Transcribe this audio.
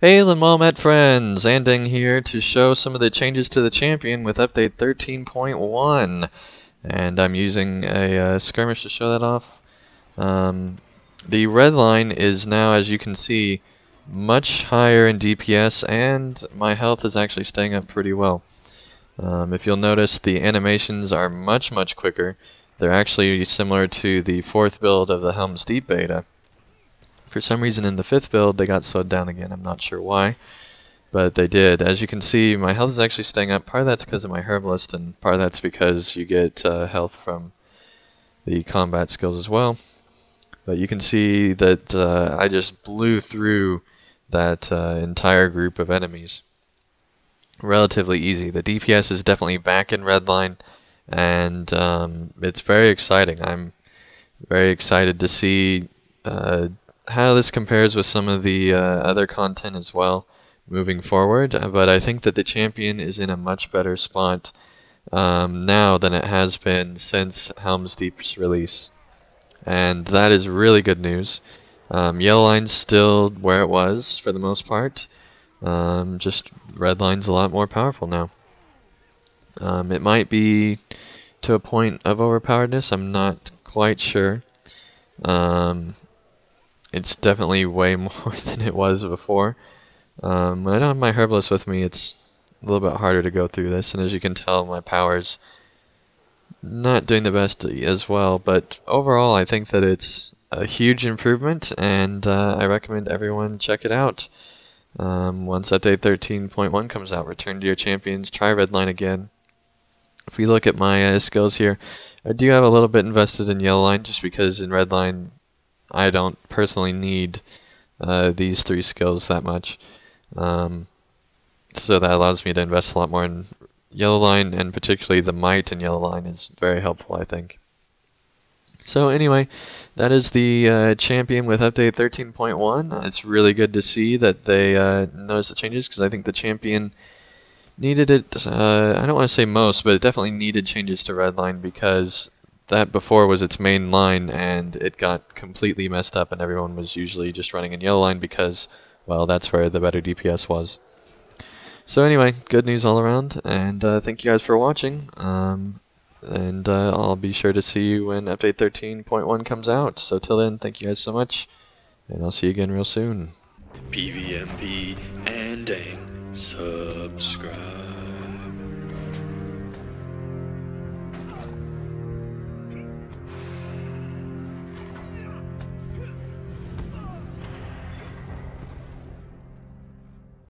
Hey Lamomet friends, Anding here to show some of the changes to the champion with update 13.1, and I'm using a skirmish to show that off. The red line is now, as you can see, much higher in DPS, and my health is actually staying up pretty well. If you'll notice, the animations are much quicker. They're actually similar to the 4th build of the Helm's Deep beta. For some reason in the 5th build they got slowed down again. I'm not sure why, but they did. As you can see, my health is actually staying up. Part of that's because of my herbalist, and part of that's because you get health from the combat skills as well. But you can see that I just blew through that entire group of enemies relatively easy. The DPS is definitely back in redline, and it's very exciting. I'm very excited to see how this compares with some of the other content as well moving forward, but I think that the champion is in a much better spot now than it has been since Helm's Deep's release, and that is really good news. Yellow line's still where it was for the most part, just red line's a lot more powerful now. It might be to a point of overpoweredness, I'm not quite sure. It's definitely way more than it was before. When I don't have my herbalist with me, it's a little bit harder to go through this, and as you can tell, my power's not doing the best as well, but overall I think that it's a huge improvement, and I recommend everyone check it out. Once update 13.1 comes out, return to your champions, try redline again. If we look at my skills here, I do have a little bit invested in yellow line, just because in redline I don't personally need these 3 skills that much. So that allows me to invest a lot more in yellow line, and particularly the might in yellow line is very helpful, I think. So anyway, that is the champion with update 13.1. It's really good to see that they noticed the changes, because I think the champion needed it. I don't want to say most, but it definitely needed changes to redline, because that before was its main line and it got completely messed up, and everyone was usually just running in yellow line because, well, that's where the better DPS was. So anyway, good news all around, and thank you guys for watching, and I'll be sure to see you when update 13.1 comes out. So till then, thank you guys so much, and I'll see you again real soon. PVMP and subscribe.